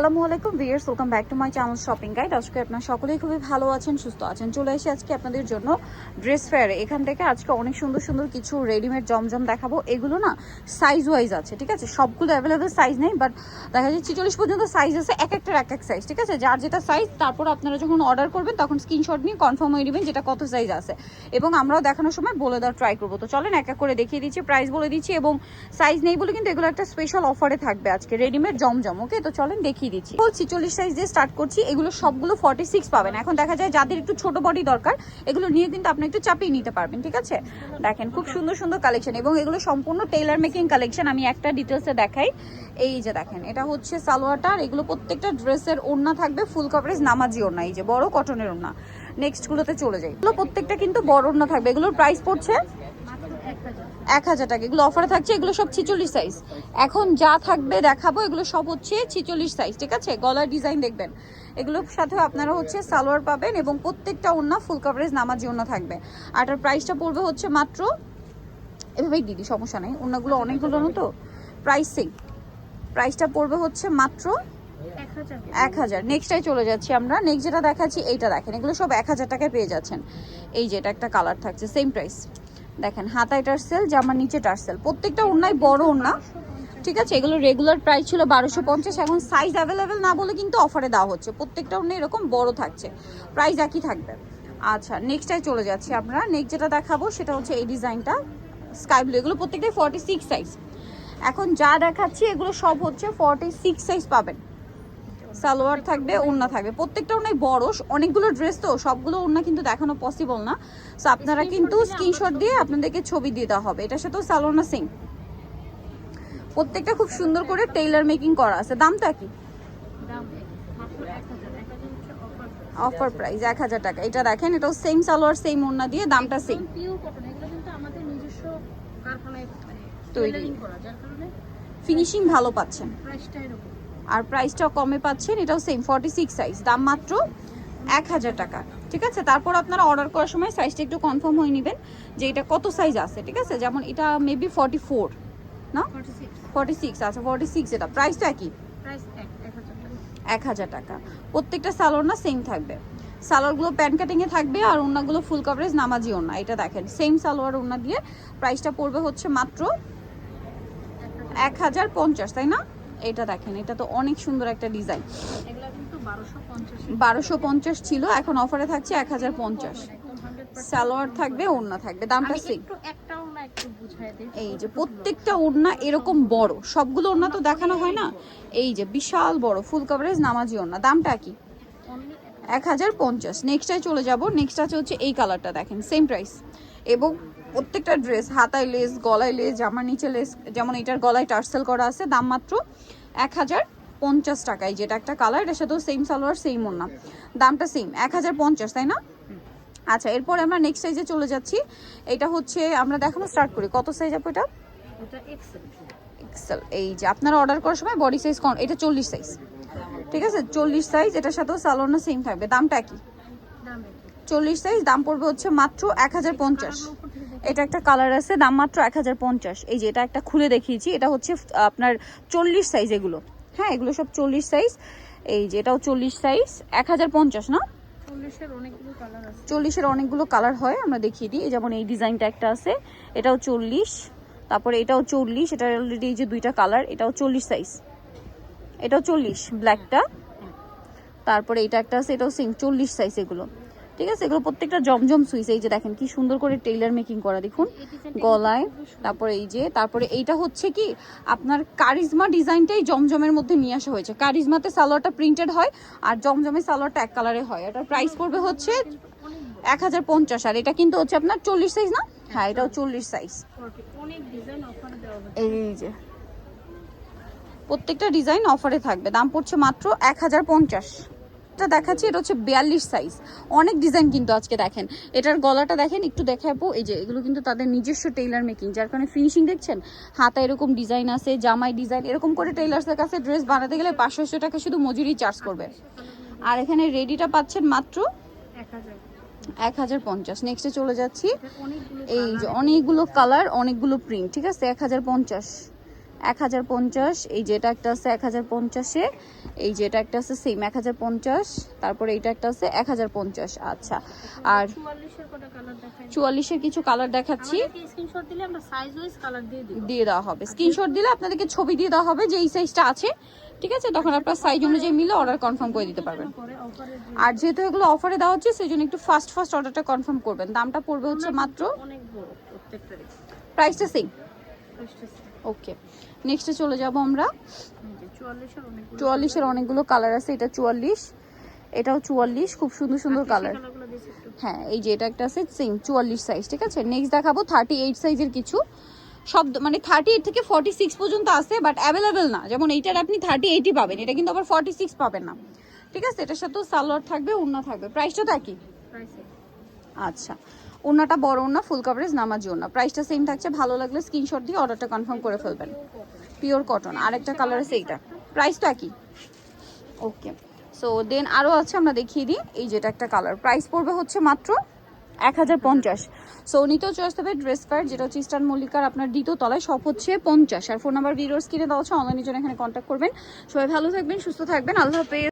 আসসালামু আলাইকুম viewers, welcome back to my channel shopping guide. আজকে আপনারা সকলেই খুবই ভালো আছেন, সুস্থ আছেন। চলে এসে আজকে আপনাদের জন্য ড্রেস ফেয়ারে। এখান থেকে আজকে অনেক সুন্দর সুন্দর কিছু রেডিমেড জমজম দেখাবো। এগুলো না সাইজ ওয়াইজ আছে, ঠিক আছে? সবগুলো অ্যাভেলেবেল সাইজ নেই, বাট দেখা যাচ্ছে 46 পর্যন্ত সাইজ আছে, এক এক সাইজ, ঠিক আছে? যার যেটা সাইজ, তারপর আপনারা যখন অর্ডার করবেন তখন স্ক্রিনশট নিয়ে কনফার্ম হয়ে নেবেন যেটা কত সাইজ আছে, এবং আমরাও দেখানোর সময় বলে দেওয়ার ট্রাই করবো। তো চলেন এক এক করে দেখিয়ে দিচ্ছি, প্রাইস বলে দিচ্ছি, এবং সাইজ নেই বলে কিন্তু এগুলো একটা স্পেশাল অফারে থাকবে আজকে রেডিমেড জমজম। ওকে, তো চলেন দেখিয়ে দিচ্ছি। 46 সাইজ দিয়ে স্টার্ট করছি। এগুলো সবগুলো 46 পাবেন। এখন দেখা যায় যাদের একটু ছোট বডি দরকার, এগুলো নিয়ে কিন্তু আপনি একটু চাপিয়ে নিতে পারবেন, ঠিক আছে? দেখেন খুব সুন্দর সুন্দর কালেকশন, এবং এগুলো সম্পূর্ণ টেইলার মেকিং কালেকশন। আমি একটা ডিটেলসে দেখাই। এই যে দেখেন, এটা হচ্ছে সালোয়ারটা, আর এগুলো প্রত্যেকটা ড্রেসের ওড়না থাকবে ফুল কভারেজ নামাজি ওড়না, এই যে বড় কটনের ওড়না। নেক্সট গুলোতে চলে যাই। এগুলো প্রত্যেকটা কিন্তু বড় ওড়না থাকবে। এগুলোর প্রাইস পড়ছে 1000 টাকা। এগুলো অফারে থাকছে, এগুলো সব 46 সাইজ। এখন যা থাকবে দেখাবো, এগুলো সব হচ্ছে 46 সাইজ, ঠিক আছে? গলার ডিজাইন দেখবেন। এগুলোর সাথে আপনারা হচ্ছে সালোয়ার পাবেন, এবং প্রত্যেকটা ওড়না ফুল কভারেজ নামাজি ওড়না থাকবে। আর এটার প্রাইসটা পড়বে হচ্ছে মাত্র, এভাবেই দিদি সমস্যা নেই, ওড়নাগুলো অনেকগুলো না তো প্রাইসটা পড়বে হচ্ছে মাত্র 1000। নেক্সটটাই চলে যাচ্ছি আমরা। নেক্সট যেটা দেখাচ্ছি, এইটা দেখেন, এগুলো সব 1000 টাকায় পেয়ে যাচ্ছেন। এই যে এটা একটা কালার থাকছে, সেম প্রাইস। দেখেন হাতায় টার্সেল, জামার নিচে টার্সেল, প্রত্যেকটা ওড়নায় বড় ওড়না, ঠিক আছে? এগুলো রেগুলার প্রাইস ছিল 1250, এখন সাইজ অ্যাভেলেবেল না বলে কিন্তু অফারে দেওয়া হচ্ছে। প্রত্যেকটা ওড়না এরকম বড় থাকছে, প্রাইস একই থাকবে। আচ্ছা, নেক্সটটাই চলে যাচ্ছি আমরা। নেক্সট যেটা দেখাবো সেটা হচ্ছে এই ডিজাইনটা, স্কাই ব্লু। এগুলো প্রত্যেকটাই 46 সাইজ। এখন যা দেখাচ্ছি এগুলো সব হচ্ছে 46 সাইজ পাবেন। সালোয়ার থাকবে, ওড়না থাকবে, প্রত্যেকটা ওড়নাই বড়। অনেকগুলো ড্রেস তো, সবগুলো ওড়না কিন্তু দেখানো পসিবল না। সো আপনারা কিন্তু স্ক্রিনশট দিয়ে আপনাদেরকে ছবি দিয়ে দেওয়া হবে। এটার সাথেও সালোয়ার না সেম, প্রত্যেকটা খুব সুন্দর করে টেইলার মেকিং করা আছে। দামটা কি? অফার প্রাইস 1000 টাকা। এটা দেখেন, এটাও সেম সালোয়ার সেম ওড়না দিয়ে, দামটা সেম। ফিনিশিং ভালো পাচ্ছেন, আর প্রাইসটাও কমে পাচ্ছেন। এটাও সেম 46 সাইজ, দাম মাত্র 1000 টাকা, ঠিক আছে? তারপর আপনারা অর্ডার করার সময় সাইজটা একটু কনফার্ম হয়ে নেবেন যে এটা কত সাইজ আছে, ঠিক আছে? যেমন এটা মেবি 44 না 46, আচ্ছা 46। এটা প্রাইসটা একই, 1000 টাকা। প্রত্যেকটা সালোয়ার না সেম থাকবে। সালোয়ারগুলো প্যান্ট কাটিংয়ে থাকবে, আর ওড়নাগুলো ফুল কভারেজ নামাজি ওড়না। এটা দেখেন সেম সালোয়ার ওড়না দিয়ে, প্রাইসটা পড়বে হচ্ছে মাত্র 1050, তাই না? এটা দেখেন, এটা তো অনেক সুন্দর একটা ডিজাইন। 1250 ছিল, এখন অফারে থাকছে 1050। সালোয়ার থাকবে, ওড়না থাকবে, দামটা সেম। এই যে প্রত্যেকটা ওড়না এরকম বড়, সবগুলো ওড়না তো দেখানো হয় না। এই যে বিশাল বড় ফুল কভারেজ নামাজি ওড়না, দামটা কি? 1050। নেক্সটটাই চলে যাব। নেক্সট আছে হচ্ছে এই কালারটা, দেখেন সেম প্রাইস, এবং প্রত্যেকটা ড্রেস হাতায় লেস, গলায় লেস, জামার নিচে লেস। যেমন এটার গলায় টার্সেল করা আছে, দাম মাত্র 1050 টাকায়। যেটা একটা কালার, এটার সাথেও সেম সালোয়ার সেম ওড়না, দামটা সেম 1050, তাই না? আচ্ছা, এরপর আমরা নেক্সট সাইজে চলে যাচ্ছি। এটা হচ্ছে আমরা দেখানো স্টার্ট করি। কত সাইজ আপু এটা? এক্সেল। এই যে আপনারা অর্ডার করার সময় বডি সাইজ কোন, এটা 40 সাইজ, ঠিক আছে? 40 সাইজ। এটার সাথেও সালোয়ার না সেম থাকবে, দামটা কি? 40 সাইজ, দাম পড়বে হচ্ছে মাত্র 1050। এটা একটা কালার আছে, দাম মাত্র 1050। এই যে এটা একটা খুলে দেখিয়েছি, এটা হচ্ছে আপনার 40 সাইজ এগুলো। হ্যাঁ, এগুলো সব 40 সাইজ। এই যে এটাও 40 সাইজ, 1050 না? 40-এর অনেকগুলো কালার হয়, আমরা দেখিয়ে দিই। যেমন এই ডিজাইনটা একটা আছে, এটাও 40, তারপরে এটাও 40। এটা অলরেডি এই যে দুইটা কালার, এটাও 40 সাইজ, এটাও 40 ব্ল্যাকটা। তারপরে এটা একটা আছে, এটাও সেম 40 সাইজ। এগুলো ঠিক আছে, এগুলো প্রত্যেকটা জমজম সুইস। এই যে দেখেন কি সুন্দর করে টেইলার মেকিং করা, দেখুন গলায়। তারপরে এই যে, তারপরে এইটা হচ্ছে কি আপনার কারিজমা ডিজাইনটাই জমজমের মধ্যে নিয়ে আসা হয়েছে। কারিজমাতে সালোয়ারটা প্রিন্টেড হয়, আর জমজমের সালোয়ারটা এক কালারে হয়। এটার প্রাইস পড়বে হচ্ছে 1050। আর এটা কিন্তু হচ্ছে আপনার 40 সাইজ না? হ্যাঁ, এটাও 40 সাইজ। এই যে প্রত্যেকটা ডিজাইন অফারে থাকবে, দাম পড়ছে মাত্র 1050। এটা দেখাচ্ছি, এটা হচ্ছে 42 সাইজ। অনেক ডিজাইন কিন্তু আজকে দেখেন। এটার গলাটা দেখেন, একটু দেখাবো। এই যে এগুলো কিন্তু তাদের নিজস্ব টেইলার মেকিং, যার কারণে ফিনিশিং দেখছেন। হাতা এরকম ডিজাইন আছে, জামাই ডিজাইন, এরকম করে টেইলার্সের কাছে ড্রেস বানাতে গেলে 500 টাকা শুধু মজুরি চার্জ করবে। আর এখানে রেডিটা পাচ্ছেন মাত্র 1050। নেক্সটে চলে যাচ্ছি। এই যে অনেকগুলো কালার, অনেকগুলো প্রিন্ট, ঠিক আছে? 1050। 1050, এই যেটা একটা আছে 1050-এ, এই যেটা একটা আছে সেম 1050, তারপরে এইটা একটা আছে 1050। আচ্ছা, আর 44 এর কটা কালার দেখাই? 44-এর কিছু কালার দেখাচ্ছি, আমাদেরকে স্ক্রিনশট দিলে আমরা সাইজ ওয়াইজ কালার দিয়ে দিব। দিয়ে দেওয়া হবে। স্ক্রিনশট দিলে আপনাদেরকে ছবি দিয়ে দেওয়া হবে যে এই সাইজটা আছে, ঠিক আছে? তখন আপনার সাইজ অনুযায়ী মিলে অর্ডার কনফার্ম করে দিতে পারবেন। পরে অফারে আর যেহেতু এগুলো অফারে দেওয়া হচ্ছে সেই জন্য একটু ফাস্ট অর্ডারটা কনফার্ম করবেন। দামটা পড়বে হচ্ছে মাত্র, অনেক বড় প্রত্যেকটারই প্রাইসটা সেম। আসতেছে। ওকে, নেক্সটে চলে যাব আমরা। এই যে 44 এর অনেকগুলো 44-এর অনেকগুলো কালার আছে, এটা 44, এটাও 44, খুব সুন্দর সুন্দর কালার। কালারগুলো দিয়েছে একটু। হ্যাঁ, এই যে এটা একটা আছে সেম 44 সাইজ, ঠিক আছে? নেক্সট দেখাবো 38 সাইজের কিছু, সব মানে 38 থেকে 46 পর্যন্ত আছে, বাট অ্যাভেলেবেল না। যেমন এইটার আপনি 38ই পাবেন, এটা কিন্তু আবার 46 পাবেন না, ঠিক আছে? এটার সাথেও সালোয়ার থাকবে, ওড়না থাকবে। প্রাইসটা তো একই। প্রাইসে আচ্ছা, ওড়নাটা বড় ওড়না, ফুল কভারেজ নামাজি ওড়না, প্রাইসটা সেম থাকছে। ভালো লাগলে স্ক্রিনশট দিয়ে অর্ডারটা কনফার্ম করে ফেলবেন। Pure cotton. আরেকটা কালার আছে এইটা, প্রাইসটা একই। ওকে, সো দেন আরও আছে, আমরা দেখিয়ে দিই। এই যেটা একটা কালার, প্রাইস পড়বে হচ্ছে মাত্র 1050। সো নিতেও চলে আসতে হবে ড্রেস ফেয়ার, যেটা হচ্ছে ইস্টার্ন মল্লিকার আপনার দ্বিতীয় তলায়, সব হচ্ছে 50। আর ফোন নাম্বার ভিডিওস কিনে দেওয়া হচ্ছে, অনলাইনের জন্য এখানে কন্ট্যাক্ট করবেন। সবাই ভালো থাকবেন, সুস্থ থাকবেন, আল্লাহ হাফেজ।